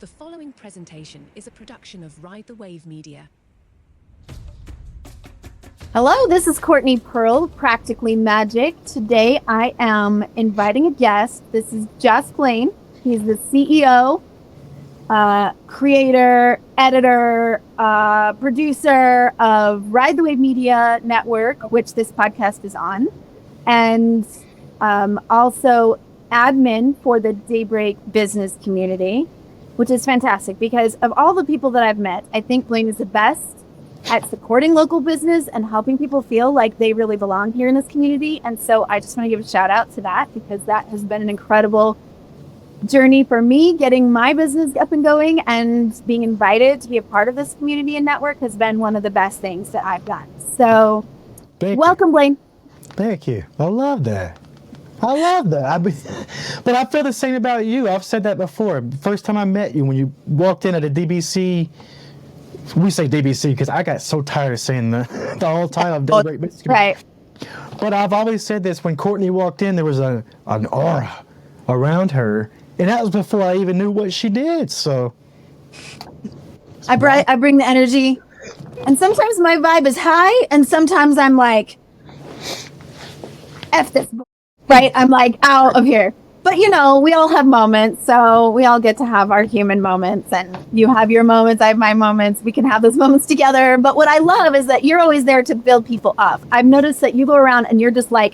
The following presentation is a production of Ride the Wave Media. Hello, this is Courtney Pearl, Practically Magick. Today I am inviting a guest. This is Just Blane. He's the CEO, creator, editor, producer of Ride the Wave Media Network, which this podcast is on, and also admin for the Daybreak business community, which is fantastic because of all the people that I've met, I think Blane is the best at supporting local business and helping people feel like they really belong here in this community. And so I just want to give a shout out to that because that has been an incredible journey for me, getting my business up and going, and being invited to be a part of this community and network has been one of the best things that I've done. So welcome, Blane. Thank you. I love that. But I feel the same about you. I've said that before. First time I met you, when you walked in at a DBC, we say DBC because I got so tired of saying the whole title of Daybreak. Right. But I've always said this, when Courtney walked in, there was an aura around her, and that was before I even knew what she did. So I bring the energy, and sometimes my vibe is high, and sometimes I'm like, F this. Right? I'm like out of here. But you know, we all have moments, so we all get to have our human moments, and you have your moments, I have my moments. We can have those moments together. But what I love is that you're always there to build people up. I've noticed that you go around and you're just like,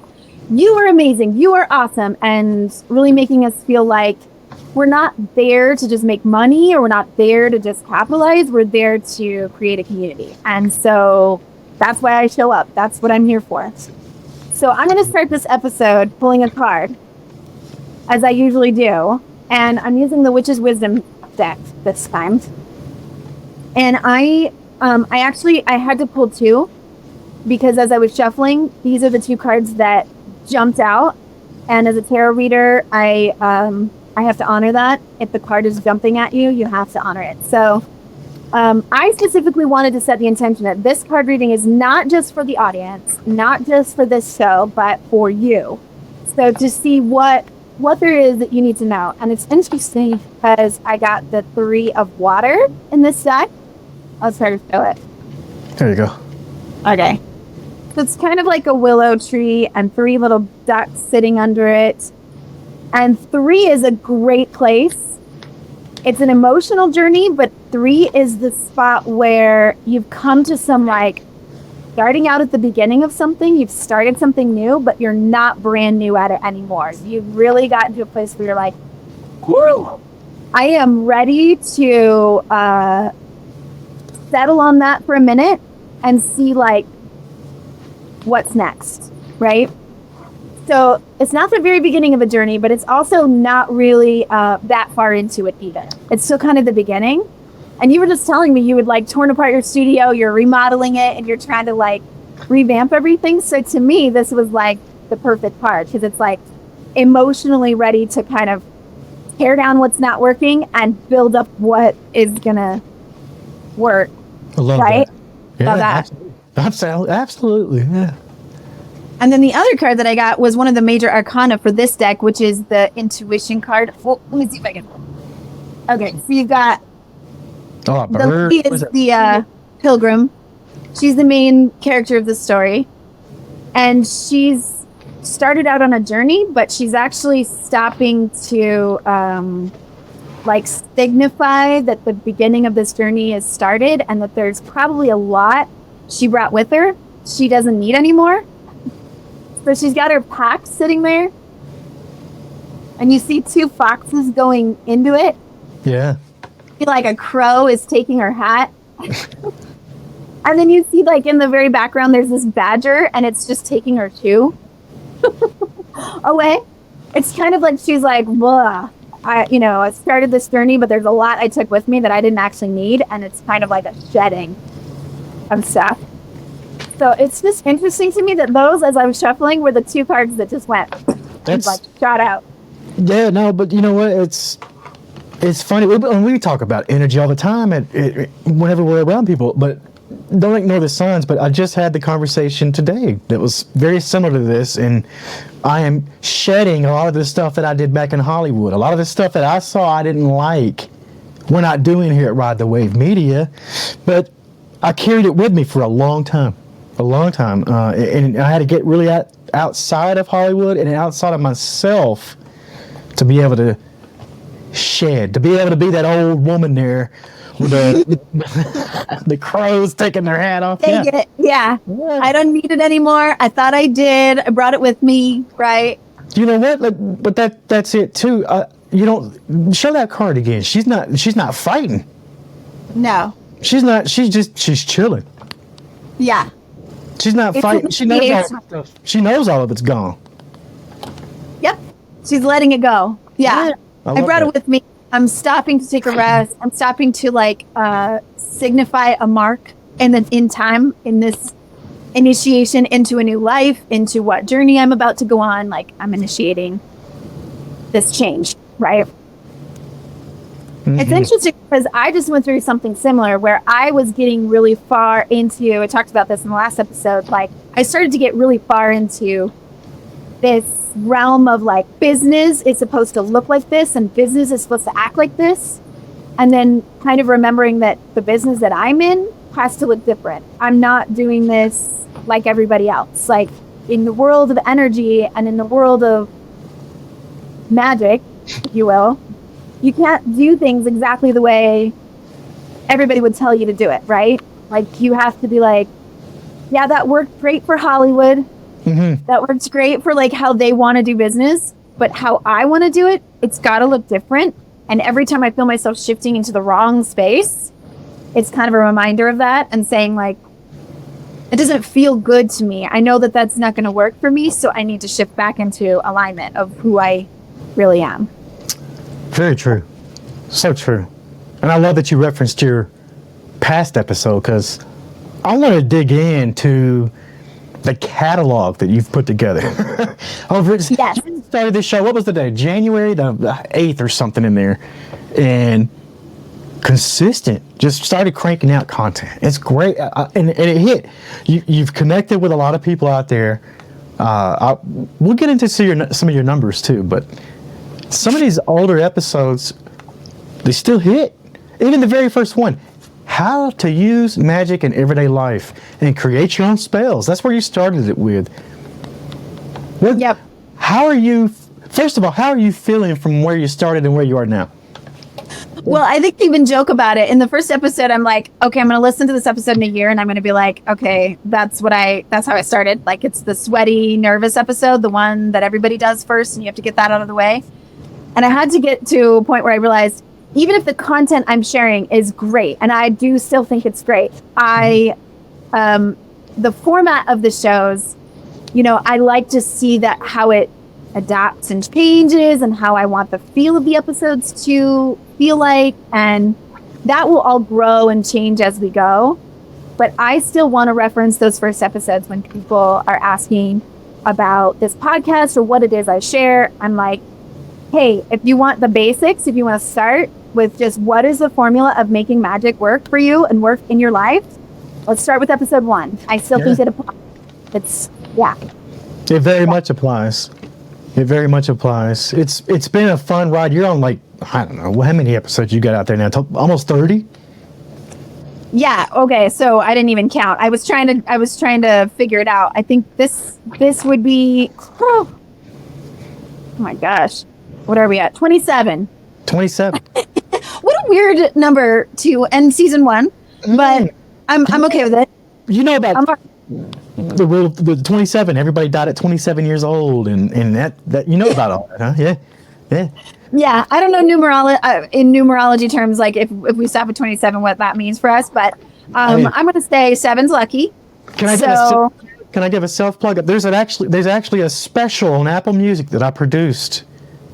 you are amazing, you are awesome, and really making us feel like we're not there to just make money, or we're not there to just capitalize. We're there to create a community. And so that's why I show up. That's what I'm here for. So I'm going to start this episode pulling a card, as I usually do. And I'm using the Witch's Wisdom deck this time. And I had to pull two, because as I was shuffling, these are the two cards that jumped out. And as a tarot reader, I have to honor that. If the card is jumping at you, you have to honor it. So I specifically wanted to set the intention that this card reading is not just for the audience, not just for this show, but for you. So to see what there is that you need to know. And it's interesting because I got the Three of Water in this deck. I'll try to show it. there you go. Okay. So it's kind of like a willow tree and three little ducks sitting under it. And three is a great place. It's an emotional journey, but three is the spot where you've come to some, like, starting out at the beginning of something. You've started something new, but you're not brand new at it anymore. You've really gotten to a place where you're like, whoa, I am ready to settle on that for a minute and see, like, what's next, right? So it's not the very beginning of a journey, but it's also not really that far into it either. It's still kind of the beginning. And you were just telling me you would, like, torn apart your studio, you're remodeling it, and you're trying to, like, revamp everything. So to me, this was like the perfect part, because it's like emotionally ready to kind of tear down what's not working and build up what is gonna work. I love right? that. Yeah, Love that. Absolutely. Yeah. And then the other card that I got was one of the major arcana for this deck, which is the intuition card. Well, let me see if I can. Okay, so you've got the lady is the pilgrim. She's the main character of the story, and she's started out on a journey, but she's actually stopping to like signify that the beginning of this journey has started, and that there's probably a lot she brought with her she doesn't need anymore. So she's got her pack sitting there, and you see two foxes going into it. Yeah. Like a crow is taking her hat. And then you see, like, in the very background, there's this badger, and it's just taking her shoe away. It's kind of like she's like, blah. I started this journey, but there's a lot I took with me that I didn't actually need, and it's kind of like a shedding of stuff. So it's just interesting to me that those, as I was shuffling, were the two cards that just went, like, shot out. Yeah, no, but you know what? It's funny. We talk about energy all the time whenever we're around people, but don't ignore the signs. But I just had the conversation today that was very similar to this, and I am shedding a lot of the stuff that I did back in Hollywood. A lot of the stuff that I saw I didn't like we're not doing here at Ride the Wave Media, but I carried it with me for a long time. And I had to get really outside of Hollywood and outside of myself to be able to shed, to be able to be that old woman there with the crows taking their hat off. Yeah. I don't need it anymore. I thought I did. I brought it with me, right? You know what? But that's it too. You don't show that card again. She's not fighting. No. She's not. She's chilling. Yeah. She's not fighting. She knows all of it's gone. Yep. She's letting it go. Yeah. I brought it with me. I'm stopping to take a rest. I'm stopping to signify a mark in time in this initiation into a new life, into what journey I'm about to go on. Like, I'm initiating this change, right? Mm-hmm. It's interesting because I just went through something similar where I was getting really far into, I talked about this in the last episode, like I started to get really far into this realm of like business is supposed to look like this and business is supposed to act like this. And then kind of remembering that the business that I'm in has to look different. I'm not doing this like everybody else. Like in the world of energy and in the world of magic, if you will, you can't do things exactly the way everybody would tell you to do it, right? Like you have to be like, yeah, that worked great for Hollywood. Mm-hmm. That works great for like how they want to do business, but how I want to do it, it's got to look different. And every time I feel myself shifting into the wrong space, it's kind of a reminder of that and saying like, it doesn't feel good to me. I know that that's not going to work for me. So I need to shift back into alignment of who I really am. Very true. So true. And I love that you referenced your past episode because I want to dig into the catalog that you've put together. Yes. You started this show, what was the day? January the 8th or something in there. And consistent, just started cranking out content. It's great. And it hit. You've connected with a lot of people out there. We'll get into some of your numbers too, but some of these older episodes, they still hit. Even the very first one, how to use magic in everyday life and create your own spells. That's where you started it with. Yep. First of all, how are you feeling from where you started and where you are now? Well, I think they even joke about it. In the first episode, I'm like, okay, I'm going to listen to this episode in a year and I'm going to be like, okay, that's how I started. Like it's the sweaty, nervous episode, the one that everybody does first and you have to get that out of the way. And I had to get to a point where I realized even if the content I'm sharing is great, and I do still think it's great, the format of the shows, I like to see that how it adapts and changes and how I want the feel of the episodes to feel like, and that will all grow and change as we go. But I still want to reference those first episodes when people are asking about this podcast or what it is I share. I'm like, hey, if you want the basics, if you want to start with just what is the formula of making magic work for you and work in your life, let's start with episode 1. I still think it applies. It very much applies. It very much applies. It's been a fun ride. You're on like, I don't know, how many episodes you got out there now? Almost 30? Yeah, okay, so I didn't even count. I was trying to figure it out. I think this would be, oh my gosh. What are we at? 27. 27. What a weird number to end season 1, but I'm okay with it. You know about the rule, the 27. Everybody died at 27 years old, and that you know about all that, huh? Yeah. Yeah, I don't know in numerology terms, like if we stop at 27, what that means for us, but I'm going to say 7's lucky. Can I give a self plug? There's actually a special on Apple Music that I produced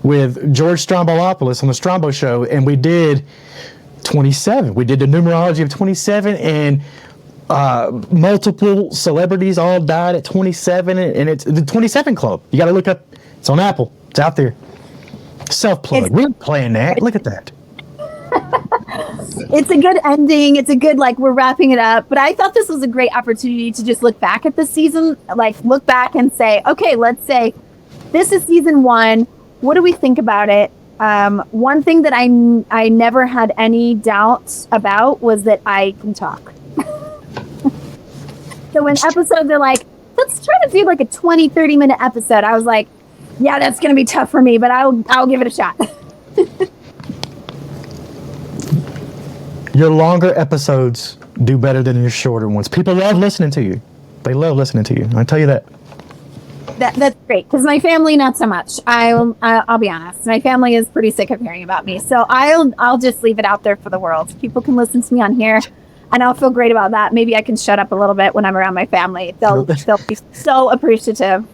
with George Strombolopoulos on the Strombo Show, and we did 27. We did the numerology of 27, and multiple celebrities all died at 27, and it's the 27 Club. You got to look up. It's on Apple. It's out there. Self-plug. We're playing that. Look at that. It's a good ending. It's a good, we're wrapping it up. But I thought this was a great opportunity to just look back at the season, look back and say, okay, let's say this is season 1. What do we think about it? One thing that I never had any doubts about was that I can talk. So when episodes are like, let's try to do like a 20, 30-minute episode, I was like, yeah, that's going to be tough for me, but I'll give it a shot. Your longer episodes do better than your shorter ones. People love listening to you. They love listening to you. I tell you that. That's great, because my family not so much. I'll be honest. My family is pretty sick of hearing about me, so I'll just leave it out there for the world. People can listen to me on here, and I'll feel great about that. Maybe I can shut up a little bit when I'm around my family. They'll be so appreciative.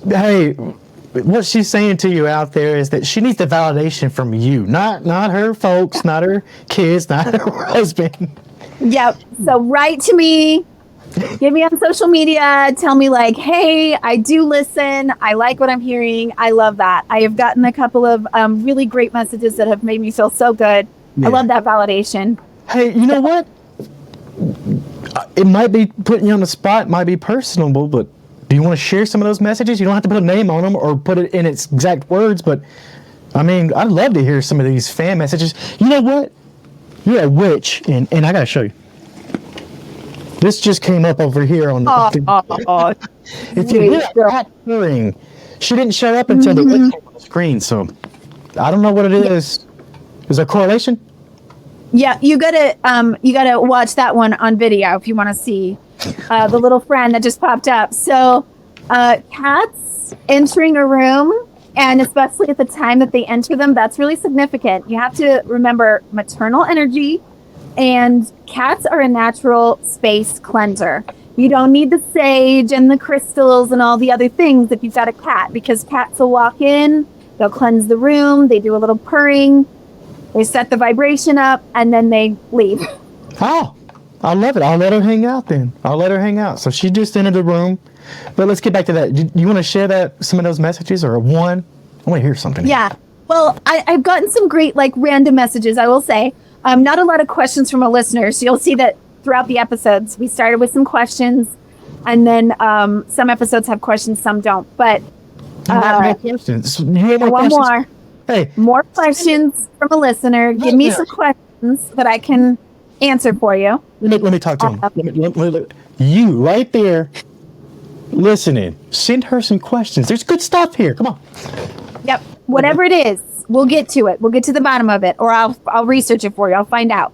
Hey, what she's saying to you out there is that she needs the validation from you, not her folks, not her kids, not her husband. Yep. So write to me. Get me on social media. Tell me like, hey, I do listen. I like what I'm hearing. I love that. I have gotten a couple of really great messages that have made me feel so good. Yeah. I love that validation. Hey, you know what? It might be putting you on the spot, might be personable, but do you want to share some of those messages? You don't have to put a name on them or put it in its exact words, but I mean, I'd love to hear some of these fan messages. You know what? You're a witch, and I got to show you. This just came up over here on the if you hear that purring, she didn't show up until the witch came on the screen, so I don't know what it is. Is there a correlation? Yeah, you gotta watch that one on video if you want to see the little friend that just popped up. So cats entering a room, and especially at the time that they enter them, that's really significant. You have to remember maternal energy. And cats are a natural space cleanser. You don't need the sage and the crystals and all the other things if you've got a cat, because cats will walk in, they'll cleanse the room, they do a little purring, they set the vibration up, and then they leave. Oh, I love it. I'll let her hang out then. I'll let her hang out. So she just entered the room. But let's get back to that. You want to share some of those messages or one? I want to hear something. Yeah. Well, I've gotten some great like random messages, I will say. Not a lot of questions from our listeners. You'll see that throughout the episodes, we started with some questions, and then some episodes have questions, some don't. But more questions. One more. Hey, more questions from a listener. Give me some questions that I can answer for you. Let me talk to him. You right there, listening. Send her some questions. There's good stuff here. Come on. Yep. Whatever it is. We'll get to it. We'll get to the bottom of it, or I'll research it for you. I'll find out.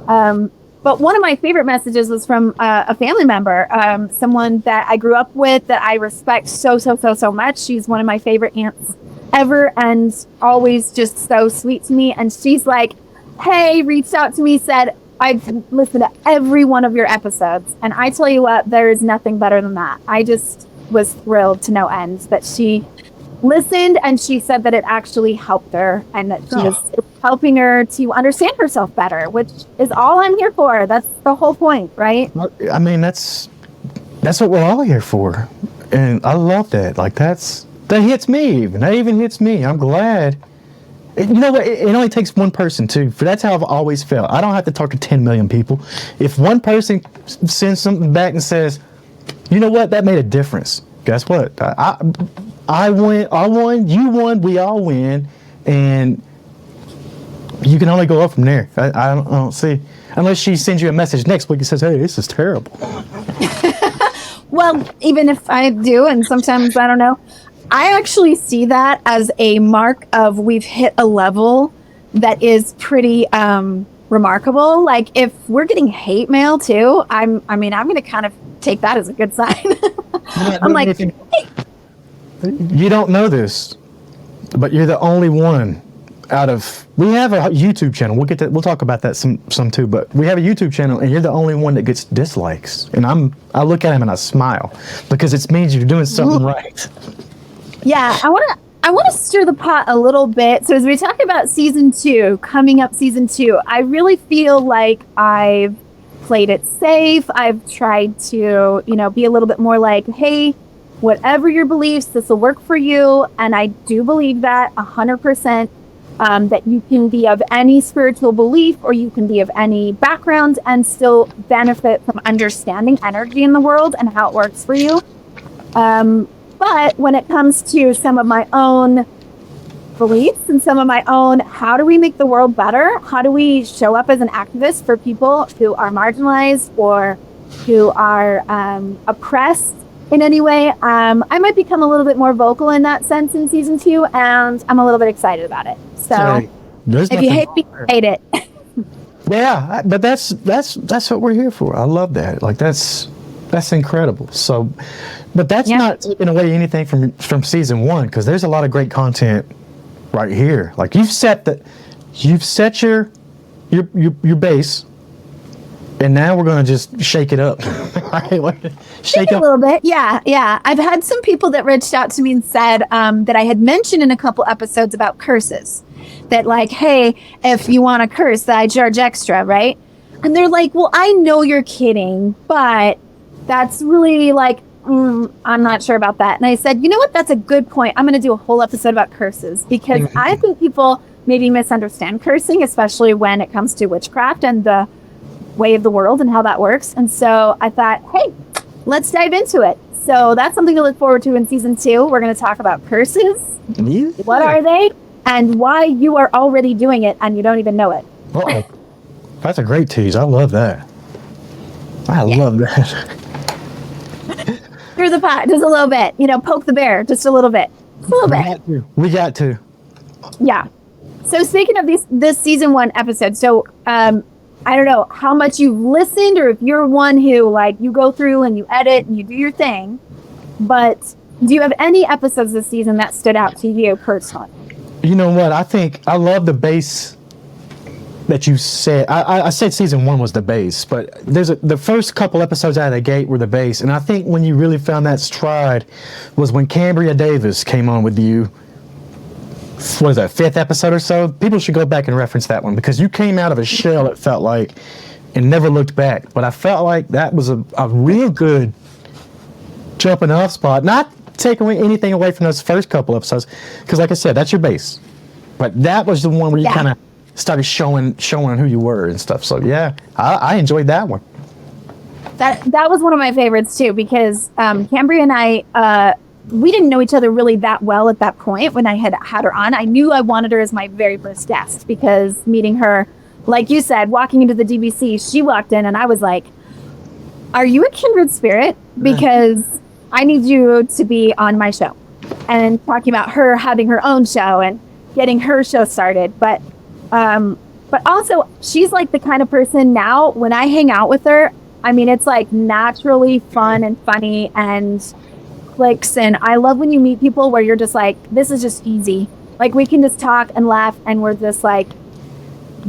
But one of my favorite messages was from a family member, someone that I grew up with that I respect so much. She's one of my favorite aunts ever, and always just so sweet to me. And she's like, hey, reached out to me, said, I've listened to every one of your episodes. And I tell you what, there is nothing better than that. I just was thrilled to no end that she listened, and she said that it actually helped her, and that she was helping her to understand herself better, which is all I'm here for. That's the whole point, right? I mean, that's what we're all here for, and I love that. Like that hits me even. That even hits me. I'm glad. You know what? It only takes one person too. For that's how I've always felt. I don't have to talk to 10 million people. If one person sends something back and says, you know what, that made a difference. Guess what? I won, you won, we all win, and you can only go up from there. I don't see, unless she sends you a message next week and says, hey, this is terrible. Well, even if I do, and sometimes I don't know, I actually see that as a mark of we've hit a level that is pretty remarkable. Like if we're getting hate mail too, I'm going to kind of take that as a good sign. I'm like, hey. You don't know this, but you're the only one we have a YouTube channel. We'll talk about that some too, but we have a YouTube channel, and you're the only one that gets dislikes. And I look at him and I smile, because it means you're doing something right. Yeah, I want to stir the pot a little bit. So as we talk about season 2, coming up season 2, I really feel like I've played it safe. I've tried to, be a little bit more like, hey, whatever your beliefs, this will work for you. And I do believe that 100%, that you can be of any spiritual belief, or you can be of any background and still benefit from understanding energy in the world and how it works for you. But when it comes to some of my own beliefs and some of my own, how do we make the world better? How do we show up as an activist for people who are marginalized or who are oppressed in any way? I might become a little bit more vocal in that sense in season 2, and I'm a little bit excited about it. So Right. There's if you hate nothing me, wrong. hate it. Yeah, but that's what we're here for. I love that. Like that's incredible. So, but that's Yeah. not taking away anything from season 1, because there's a lot of great content right here. Like you've set your base, and now we're gonna just shake it up. Shake A up. little bit. Yeah. I've had some people that reached out to me and said that I had mentioned in a couple episodes about curses. That like, hey, if you want to curse, that I charge extra, right? And they're like, well, I know you're kidding, but that's really like, I'm not sure about that. And I said, you know what? That's a good point. I'm going to do a whole episode about curses because I think people maybe misunderstand cursing, especially when it comes to witchcraft and the way of the world and how that works. And so I thought, hey, let's dive into it. So that's something to look forward to in season 2. We're going to talk about curses. Yeah. What are they? And why you are already doing it and you don't even know it. Uh-oh. That's a great tease. I love that. I love that. Through the pot, just a little bit. Poke the bear, just a little bit. Just a little bit. We got to. Yeah. So speaking of this season 1 episode, so I don't know how much you've listened or if you're one who like you go through and you edit and you do your thing, but do you have any episodes this season that stood out to you personally? You know what? I think I love the base that you said. I said season 1 was the base, but the first couple episodes out of the gate were the base, and I think when you really found that stride was when Cambria Davis came on with you. What is that, 5th episode or so? People should go back and reference that one because you came out of a shell, it felt like, and never looked back. But I felt like that was a real good jumping off spot. Not taking anything away from those first couple episodes, because like I said, that's your base. But that was the one where you kind of started showing who you were and stuff. So yeah, I enjoyed that one. That was one of my favorites too, because Cambria and I we didn't know each other really that well at that point when I had her on. I knew I wanted her as my very first guest because meeting her, like you said, walking into the DBC, she walked in and I was like, are you a kindred spirit? Because I need you to be on my show. And talking about her having her own show and getting her show started. But also, she's like the kind of person now, when I hang out with her, I mean, it's like naturally fun and funny and clicks. And I love when you meet people where you're just like, this is just easy. Like, we can just talk and laugh and we're just like,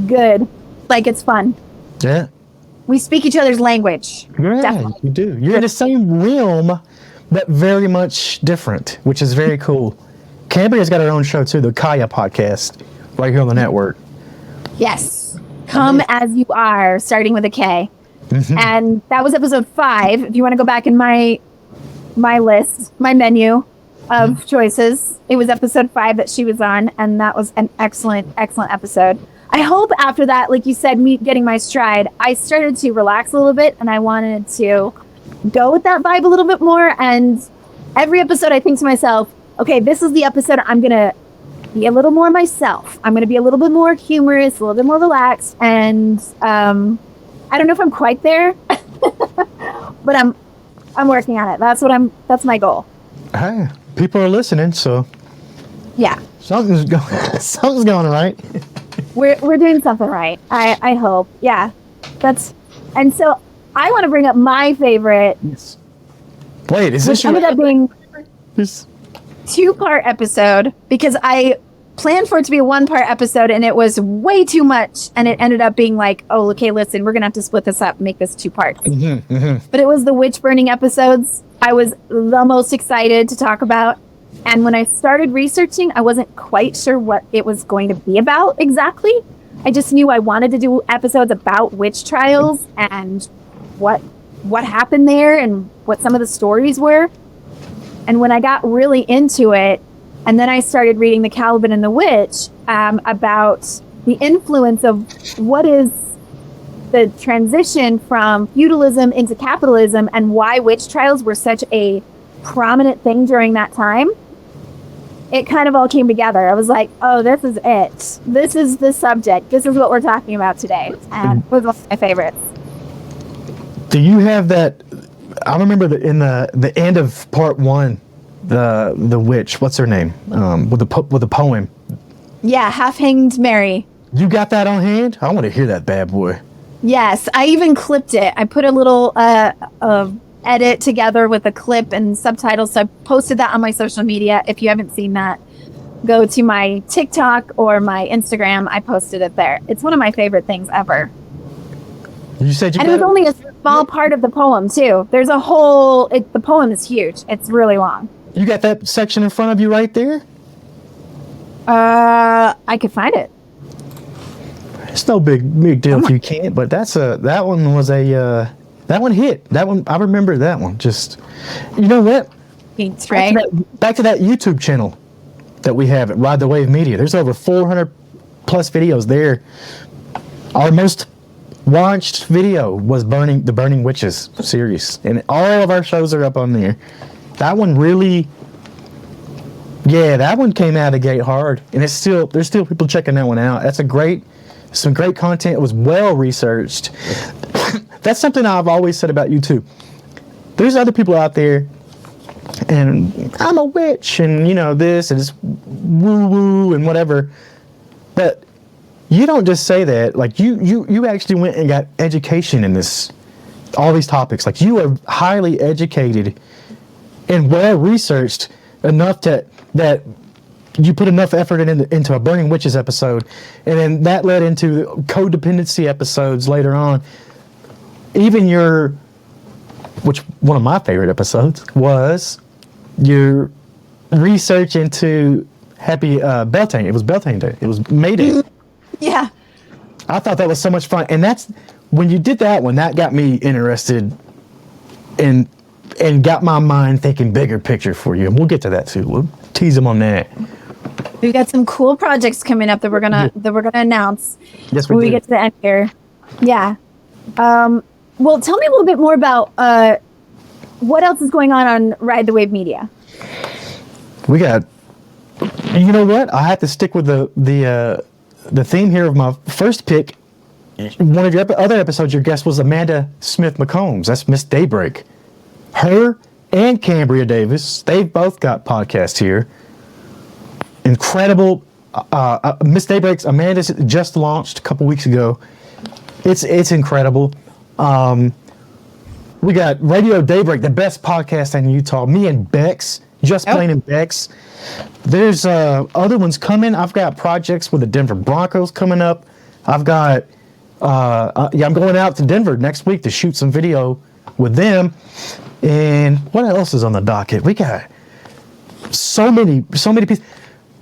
good. Like, it's fun. Yeah. We speak each other's language. Yeah, Definitely. you do. You're in the same realm, but very much different, which is very cool. Cambria's got her own show too, the Kaya podcast, right here on the network. Yes. Come as you are, starting with a K. And that was episode 5. If you want to go back in my list, my menu of choices, it was episode 5 that she was on, and that was an excellent episode. I hope after that, like you said, me getting my stride, I started to relax a little bit, and I wanted to go with that vibe a little bit more. And every episode I think to myself, okay, this is the episode I'm going to be a little more myself. I'm going to be a little bit more humorous, a little bit more relaxed. And I don't know if I'm quite there, but I'm working on it. That's my goal. Hey, people are listening, so Yeah. something's going right. We're doing something right. I hope. Yeah. And so I want to bring up my favorite, Yes. Wait, is which this your ended up being this? 2-part episode, because I planned for it to be a 1-part episode and it was way too much, and it ended up being like, oh, okay, listen, we're gonna have to split this up and make this 2 parts. But it was the witch burning episodes I was the most excited to talk about. And when I started researching, I wasn't quite sure what it was going to be about exactly. I just knew I wanted to do episodes about witch trials and what happened there and what some of the stories were. And when I got really into it, and then I started reading The Caliban and the Witch, about the influence of what is the transition from feudalism into capitalism and why witch trials were such a prominent thing during that time. it kind of all came together. I was like, oh, this is it. This is the subject. This is what we're talking about today. And it was one of my favorites. Do you have that? I remember in the end of part 1, the witch, what's her name? With the poem. Yeah, Half Hanged Mary. You got that on hand? I want to hear that bad boy. Yes, I even clipped it. I put a little edit together with a clip and subtitles. So I posted that on my social media. If you haven't seen that, go to my TikTok or my Instagram. I posted it there. It's one of my favorite things ever. You said you and it was only a small part of the poem too. There's a whole. The poem is huge. It's really long. You got that section in front of you right there? I could find it. It's no big deal if you can't. But that one was that one hit. That one, I remember that one. Just, you know what? Thanks, right? Back to that YouTube channel that we have at Ride the Wave Media. There's over 400 plus videos there. Our most watched video was the Burning Witches series, and all of our shows are up on there. That one really, that one came out of the gate hard, and there's still people checking that one out. That's some great content. It was well researched. That's something I've always said about you too. There's other people out there, and I'm a witch, and this, and it's woo woo and whatever. But you don't just say that. Like you actually went and got education in all these topics. Like you are highly educated and well researched enough that you put enough effort into a Burning Witches episode, and then that led into codependency episodes later on. Even which one of my favorite episodes was your research into Happy Beltane. It was Beltane Day. It was May Day. Yeah. I thought that was so much fun, and that's when you did that one. That got me interested, and got my mind thinking bigger picture for you. And we'll get to that too. We'll tease them on that. We've got some cool projects coming up that we're gonna announce. Yes, when we get to the end here. Yeah. Well, tell me a little bit more about what else is going on Ride the Wave Media. We got. You know what? I have to stick with the theme here of my first pick. One of your other episodes, your guest was Amanda Smith McCombs. That's Miss Daybreak. Her and Cambria Davis, they've both got podcasts here. Incredible. Miss Daybreak's Amanda's just launched a couple weeks ago. It's incredible. We got Radio Daybreak, the best podcast in Utah. Me and Bex, Just Blane and Bex. There's other ones coming. I've got projects with the Denver Broncos coming up. I've got I'm going out to Denver next week to shoot some video with them. And what else is on the docket? We got so many pieces.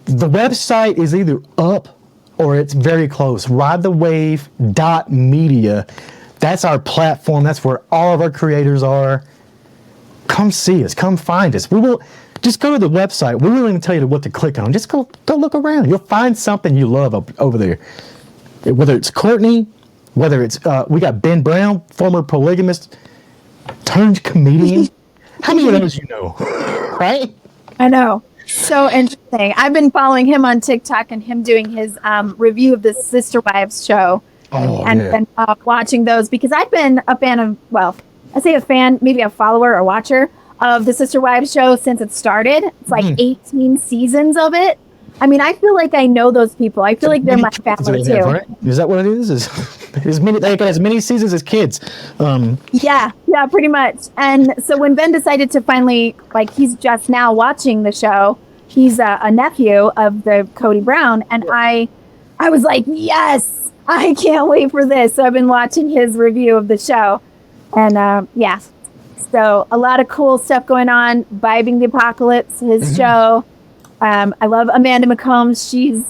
The website is either up or it's very close. RideTheWave.media. That's our platform. That's where all of our creators are. Come see us. Come find us. We will just go to the website. We won't even tell you what to click on. Just go look around. You'll find something you love over there. Whether it's Courtney, whether it's we got Ben Brown, former polygamist turned comedian. How many of those you know? Right? I know. So interesting. I've been following him on TikTok and him doing his review of the Sister Wives show. And watching those because I've been a fan of, well, I say a fan, maybe a follower or watcher of the Sister Wives show since it started. It's like 18 seasons of it. I mean, I feel like I know those people. I feel like they're my family too. Have, right? Is that what it is? They got as many seasons as kids. Yeah, pretty much. And so when Ben decided to finally, like, he's just now watching the show. He's a nephew of the Cody Brown, and I was like, yes, I can't wait for this. So I've been watching his review of the show, and yeah. So a lot of cool stuff going on. Vibing the Apocalypse, his show. I love Amanda McCombs. She's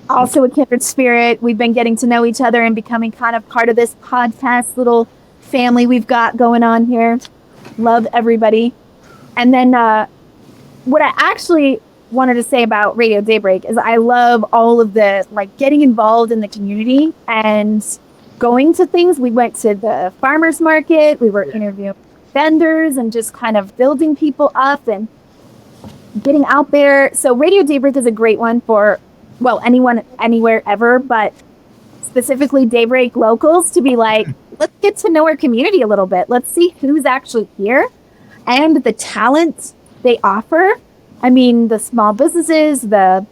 also a kindred spirit. We've been getting to know each other and becoming kind of part of this podcast little family we've got going on here. Love everybody. And then what I actually wanted to say about Radio Daybreak is I love all of the, like, getting involved in the community and going to things. We went to the farmers market. We were interviewing vendors and just kind of building people up. And getting out there. So Radio Daybreak is a great one for, well, anyone, anywhere, ever, but specifically Daybreak locals to be like, let's get to know our community a little bit. Let's see who's actually here and the talent they offer. I mean, the small businesses, the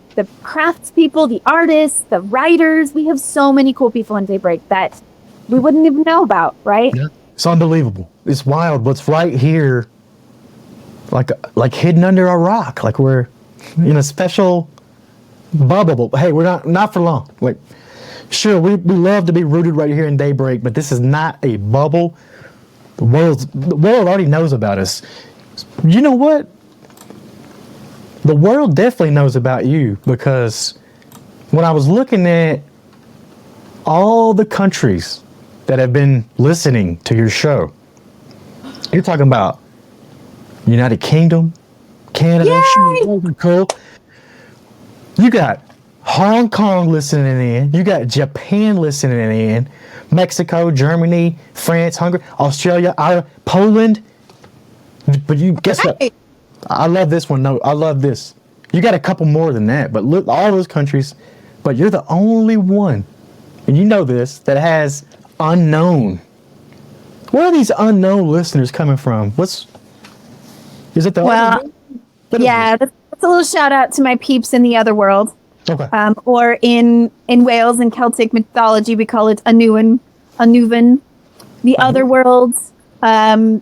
craftspeople, the artists, the writers. We have so many cool people in Daybreak that we wouldn't even know about, right? Yeah. It's unbelievable. It's wild. What's right here, like hidden under a rock, like we're in a special bubble. But hey, we're not for long. Like, sure, we love to be rooted right here in Daybreak, but this is not a bubble. The world already knows about us. You know what? The world definitely knows about you, because when I was looking at all the countries that have been listening to your show, you're talking about United Kingdom, Canada, cool. You got Hong Kong listening in, you got Japan listening in, Mexico, Germany, France, Hungary, Australia, Ireland, Poland. But you guess what? I love this one. No, I love this. You got a couple more than that, but look, all those countries, but you're the only one, and you know this, that has unknown. Where are these unknown listeners coming from? Is it the well, yeah, that's a little shout out to my peeps in the other world. Okay. Or in Wales, in Celtic mythology, we call it Anuvan, the other worlds. In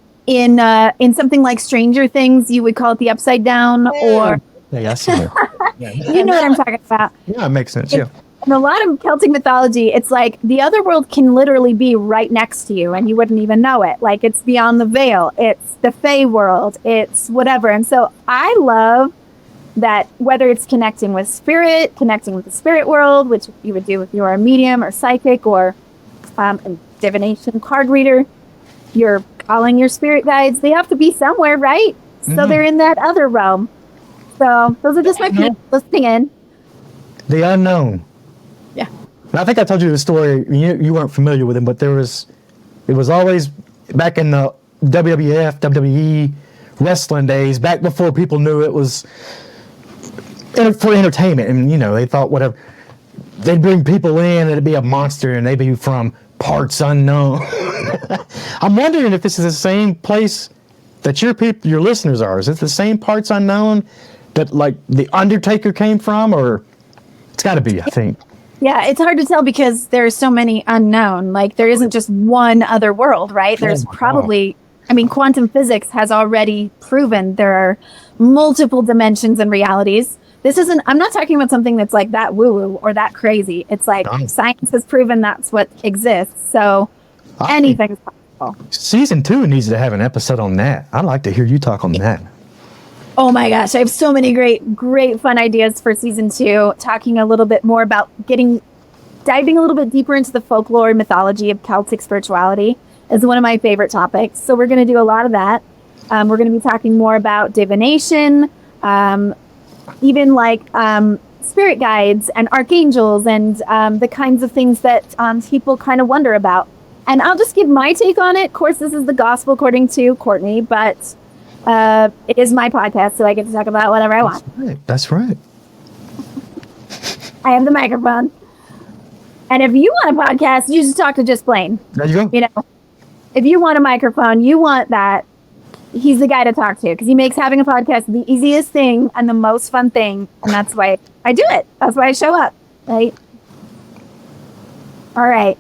something like Stranger Things, you would call it the Upside Down, or yeah, I see that. you know what I'm talking about. Yeah, it makes sense. Yeah. In a lot of Celtic mythology, it's like the other world can literally be right next to you, and you wouldn't even know it. Like, it's beyond the veil. It's the Fey world. It's whatever. And so I love that, whether it's connecting with spirit, connecting with the spirit world, which you would do if you are a medium or psychic or a divination card reader, you're calling your spirit guides. They have to be somewhere, right? So they're in that other realm. So those are just my people listening in. The unknown. Yeah. And I think I told you the story. You weren't familiar with him, but it was always back in the WWF, WWE wrestling days, back before people knew it was for entertainment. And, they thought whatever. They'd bring people in, and it'd be a monster, and they'd be from parts unknown. I'm wondering if this is the same place that your listeners are. Is it the same parts unknown that, like, the Undertaker came from, or it's got to be, I think. Yeah, it's hard to tell because there's so many unknown. Like, there isn't just one other world, right? There's probably, quantum physics has already proven there are multiple dimensions and realities. I'm not talking about something that's like that woo-woo or that crazy. It's like science has proven that's what exists. So anything's possible. Season 2 needs to have an episode on that. I'd like to hear you talk on that. Oh my gosh, I have so many great fun ideas for season 2, talking a little bit more about diving a little bit deeper into the folklore and mythology of Celtic spirituality is one of my favorite topics. So we're going to do a lot of that. We're going to be talking more about divination, even like spirit guides and archangels and the kinds of things that people kind of wonder about. And I'll just give my take on it. Of course, this is the gospel according to Courtney, but it is my podcast, so I get to talk about whatever I want. That's right. I have the microphone. And if you want a podcast, you just talk to Just Blane. There you go. If you want a microphone, you want that, he's the guy to talk to, because he makes having a podcast the easiest thing and the most fun thing. And that's why I do it. That's why I show up, right? All right.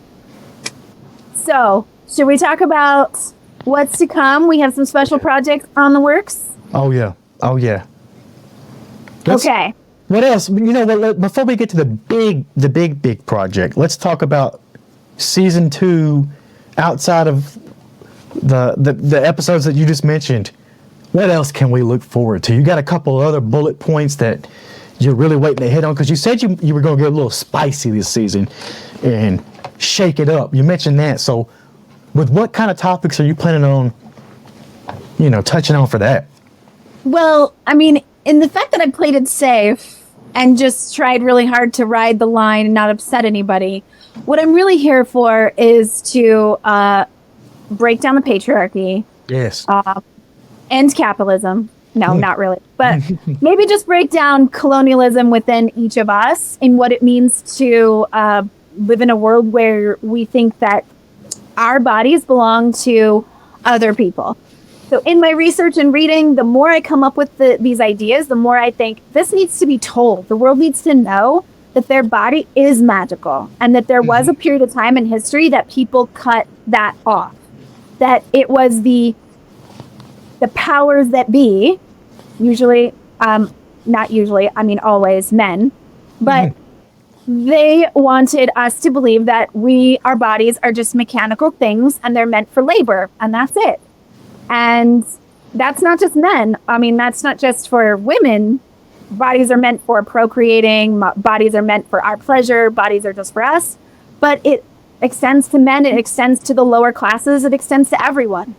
So, should we talk about what's to come? We have some special projects on the works. Oh, yeah. Okay. What else? Before we get to the big project, let's talk about season 2 outside of the episodes that you just mentioned. What else can we look forward to? You got a couple other bullet points that you're really waiting to hit on, because you said you were going to get a little spicy this season and shake it up. You mentioned that. So with what kind of topics are you planning on, touching on for that? Well, in the fact that I played it safe and just tried really hard to ride the line and not upset anybody, what I'm really here for is to break down the patriarchy. Yes. End capitalism, No, not really. But maybe just break down colonialism within each of us and what it means to live in a world where we think that our bodies belong to other people. So in my research and reading, the more I come up with these ideas, the more I think this needs to be told. The world needs to know that their body is magical and that there was a period of time in history that people cut that off. That it was the powers that be, usually, not usually, I mean always men, but they wanted us to believe that our bodies are just mechanical things and they're meant for labor, and that's it. And that's not just men. I mean, that's not just for women. Bodies are meant for procreating. Bodies are meant for our pleasure. Bodies are just for us. But it extends to men. It extends to the lower classes. It extends to everyone.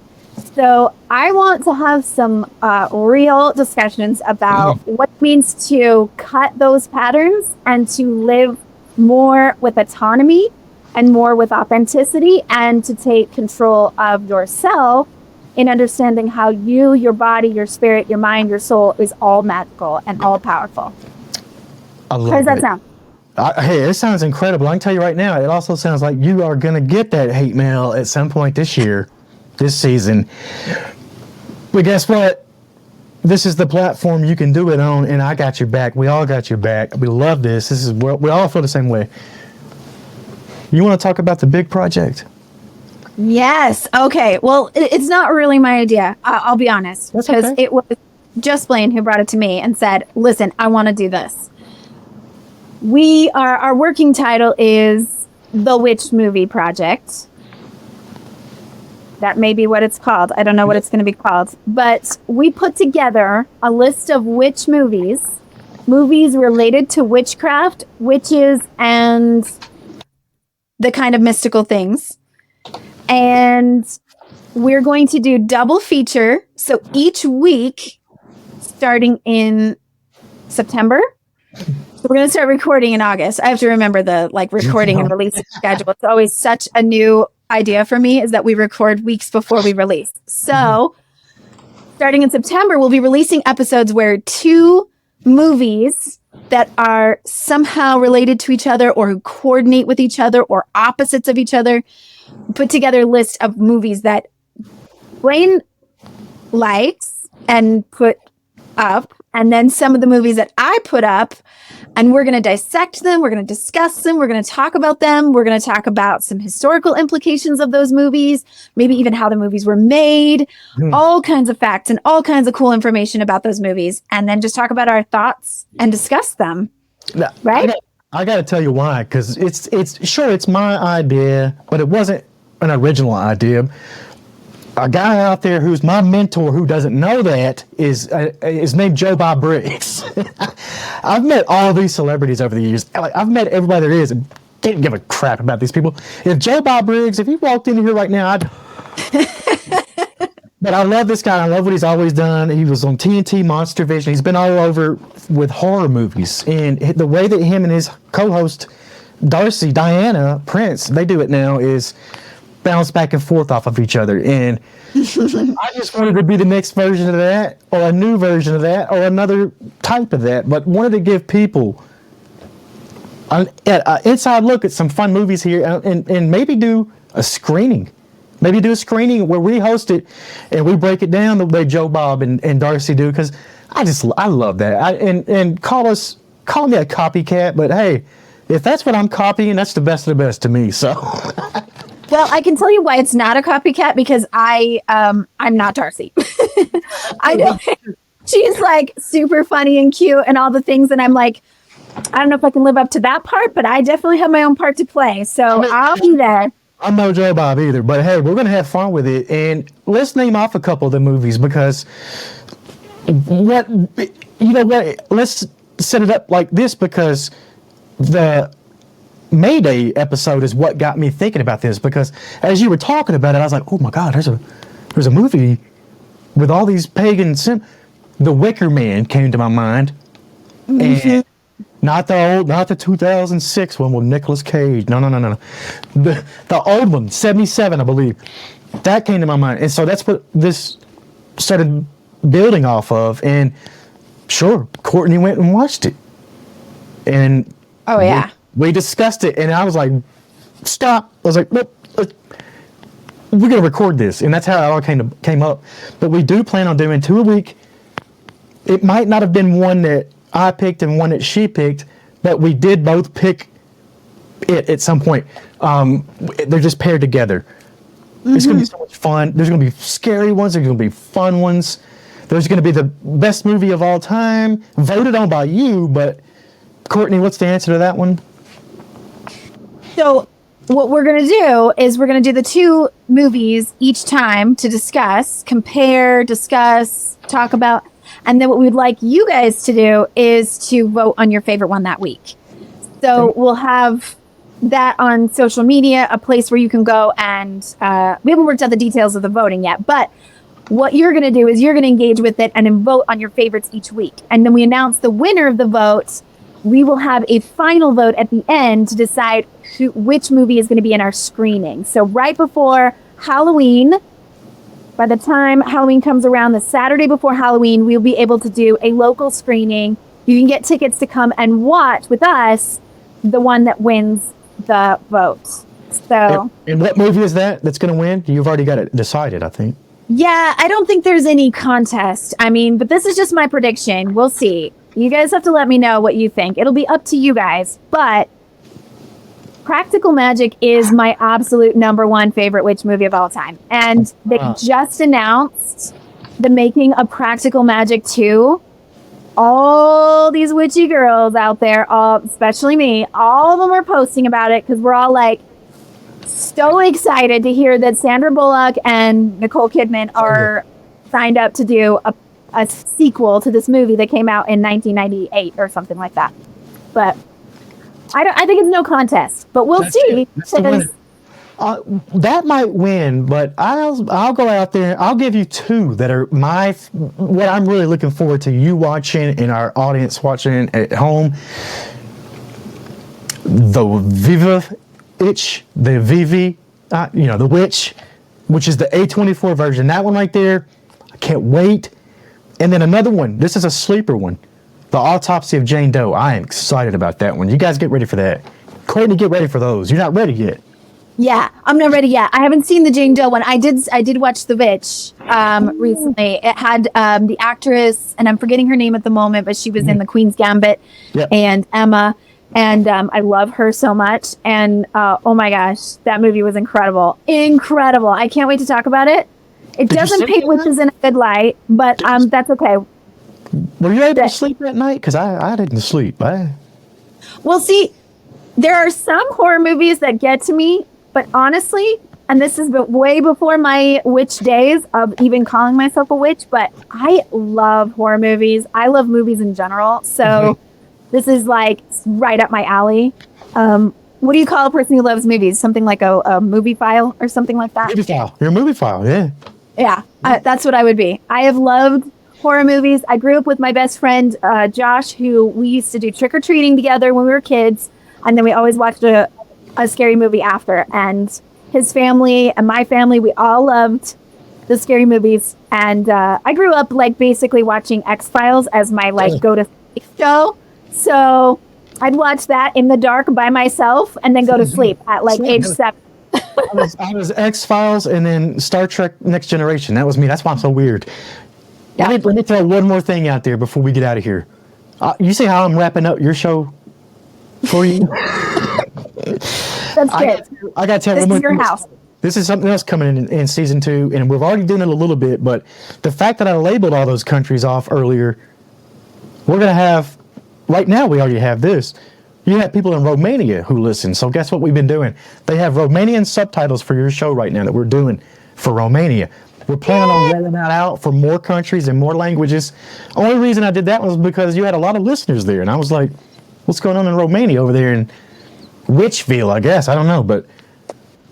So I want to have some real discussions about what it means to cut those patterns and to live more with autonomy and more with authenticity, and to take control of yourself in understanding how you, your body, your spirit, your mind, your soul is all magical and all powerful. I love How does that sound? Hey, it sounds incredible. I can tell you right now, it also sounds like you are going to get that hate mail at some point this year, this season. But guess what? This is the platform you can do it on, and I got your back. We all got your back. We love this. We all feel the same way. You want to talk about the big project? Yes. Okay. Well, it's not really my idea. I'll be honest. That's because okay. it was Just Blane who brought it to me and said, listen, I want to do this. Our working title is The Witch Movie Project. That may be what it's called. I don't know what it's going to be called. But we put together a list of witch movies related to witchcraft, witches, and the kind of mystical things. And we're going to do double feature. So each week, starting in September, we're going to start recording in August. I have to remember the recording and release schedule. It's always such a new idea for me, is that we record weeks before we release. So starting in September, we'll be releasing episodes where 2 movies that are somehow related to each other or who coordinate with each other or opposites of each other, put together a list of movies that Blane likes and put up, and then some of the movies that I put up, and we're going to dissect them, we're going to discuss them, we're going to talk about them, we're going to talk about some historical implications of those movies, maybe even how the movies were made, all kinds of facts and all kinds of cool information about those movies, and then just talk about our thoughts and discuss them. Now, right? I got to tell you why, because it's my idea, but it wasn't an original idea. A guy out there who's my mentor who doesn't know that is named Joe Bob Briggs. I've met all these celebrities over the years. I've met everybody there is and didn't give a crap about these people. If Joe Bob Briggs, if he walked in here right now, I'd... But I love this guy. I love what he's always done. He was on TNT, Monster Vision. He's been all over with horror movies. And the way that him and his co-host, Diana Prince, they do it now is bounce back and forth off of each other. And I just wanted to be the next version of that, or a new version of that, or another type of that. But wanted to give people an inside look at some fun movies here, and maybe do a screening. Maybe do a screening where we host it and we break it down the way Joe Bob and Darcy do, because I love that. And call me a copycat, but hey, if that's what I'm copying, that's the best of the best to me. So, well, I can tell you why it's not a copycat, because I'm not Darcy. I know she's like super funny and cute and all the things, and I'm like, I don't know if I can live up to that part, but I definitely have my own part to play. So I'll be there. I'm no Joe Bob either, but hey, we're going to have fun with it. And let's name off a couple of the movies, because let's set it up like this, because the Mayday episode is what got me thinking about this, because as you were talking about it, I was like, oh my God, there's a movie with all these pagan The Wicker Man came to my mind. Mm-hmm. And not the 2006 one with Nicolas Cage. No. The old one, 77, I believe. That came to my mind. And so that's what this started building off of. And sure, Courtney went and watched it. And Oh yeah. we discussed it, and I was like, stop. I was like, nope, we're going to record this. And that's how it all came up. But we do plan on doing 2 a week. It might not have been one that I picked and one that she picked, but we did both pick it at some point. They're just paired together. It's going to be so much fun. There's going to be scary ones. There's going to be fun ones. There's going to be the best movie of all time, voted on by you. But Courtney, what's the answer to that one? So what we're going to do is we're going to do the 2 movies each time to discuss, compare, discuss, talk about. And then what we'd like you guys to do is to vote on your favorite one that week. So we'll have that on social media, a place where you can go and we haven't worked out the details of the voting yet, but what you're going to do is you're going to engage with it and then vote on your favorites each week. And then we announce the winner of the vote. We will have a final vote at the end to decide which movie is going to be in our screening. So right before Halloween, by the time Halloween comes around, the Saturday before Halloween, we'll be able to do a local screening. You can get tickets to come and watch with us the one that wins the vote. So, and what movie is that's going to win? You've already got it decided, I think. Yeah, I don't think there's any contest. I mean, but this is just my prediction. We'll see. You guys have to let me know what you think. It'll be up to you guys. But Practical Magick is my absolute #1 favorite witch movie of all time. And they just announced the making of Practical Magick 2. All these witchy girls out there, especially me, all of them are posting about it because we're all like so excited to hear that Sandra Bullock and Nicole Kidman are signed up to do a sequel to this movie that came out in 1998 or something like that. But I think it's no contest, but we'll see. That might win, but I'll go out there. I'll give you 2 that are what I'm really looking forward to you watching and our audience watching at home. The Viva Itch, the Vivi, the Witch, which is the A24 version. That one right there, I can't wait. And then another one. This is a sleeper one. The Autopsy of Jane Doe. I am excited about that one. You guys get ready for that. Courtney, get ready for those. You're not ready yet. Yeah, I'm not ready yet. I haven't seen the Jane Doe one. I did watch The Witch recently. It had the actress, and I'm forgetting her name at the moment, but she was in The Queen's Gambit and Emma. And I love her so much. And oh my gosh, that movie was incredible. Incredible. I can't wait to talk about it. It doesn't paint witches in a good light, but that's okay. Were you able to sleep that night? Because I didn't sleep. Well, see, there are some horror movies that get to me, but honestly, and this is way before my witch days of even calling myself a witch, but I love horror movies. I love movies in general. So this is like right up my alley. What do you call a person who loves movies? Something like a movie file or something like that? Movie file. You're a movie file, yeah. Yeah, that's what I would be. I have loved horror movies. I grew up with my best friend, Josh, who we used to do trick-or-treating together when we were kids. And then we always watched a scary movie after. And his family and my family, we all loved the scary movies. And I grew up like basically watching X-Files as my go-to show. So I'd watch that in the dark by myself and then go to sleep at age 7. I was X-Files and then Star Trek Next Generation. That was me. That's why I'm so weird. Yeah. Let me throw one more thing out there before we get out of here. You see how I'm wrapping up your show for you? That's good. I got to tell you one more thing. This is your house. This is something else coming in season 2, and we've already done it a little bit, but the fact that I labeled all those countries off earlier, we're going to have, right now we already have this. You have people in Romania who listen, so guess what we've been doing? They have Romanian subtitles for your show right now that we're doing for Romania. We're planning on rolling that out for more countries and more languages. Only reason I did that was because you had a lot of listeners there, and I was like, what's going on in Romania over there in Witchville, I guess. I don't know, but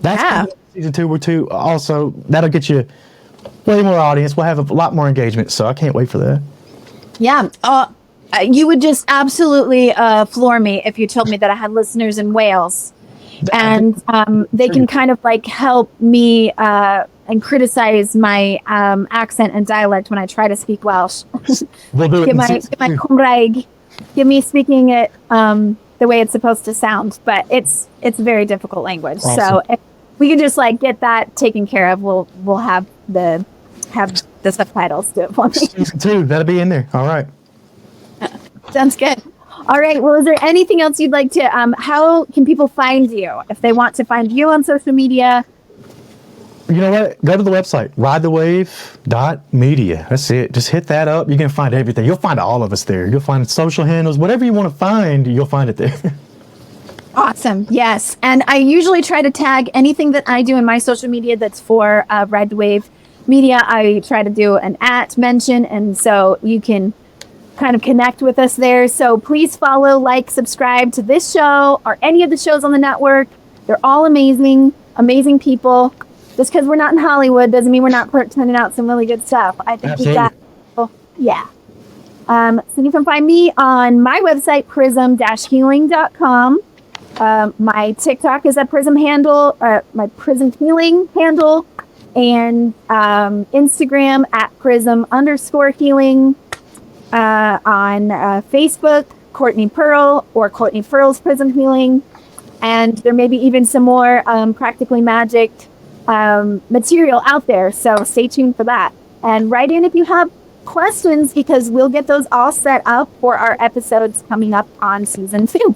that's season 2. We're 2. Also, that'll get you way more audience. We'll have a lot more engagement, so I can't wait for that. Yeah. You would just absolutely floor me if you told me that I had listeners in Wales and they can kind of like help me and criticize my accent and dialect when I try to speak Welsh. We'll do it. Get my Cymraeg, get me speaking it the way it's supposed to sound, but it's a very difficult language. Awesome. So if we can just like get that taken care of, we'll have the subtitles do it for me. Season 2, that'll be in there. All right. Sounds good. All right. Well, is there anything else you'd like to? How can people find you if they want to find you on social media? You know what? Go to the website, ridethewave.media. That's it. Just hit that up. You can find everything. You'll find all of us there. You'll find social handles. Whatever you want to find, you'll find it there. Awesome. Yes. And I usually try to tag anything that I do in my social media that's for Ride the Wave Media. I try to do an @ mention, and so you can kind of connect with us there. So please follow, like, subscribe to this show or any of the shows on the network. They're all amazing, amazing people. Just because we're not in Hollywood doesn't mean we're not turning out some really good stuff. I think we got, yeah. So you can find me on my website, prism-healing.com. My TikTok is a Prism handle, my Prism Healing handle, and Instagram at Prism_healing. On Facebook, Courtney Pearl or Courtney Pearl's Prism Healing. And there may be even some more Practically Magick material out there. So stay tuned for that. And write in if you have questions, because we'll get those all set up for our episodes coming up on season 2.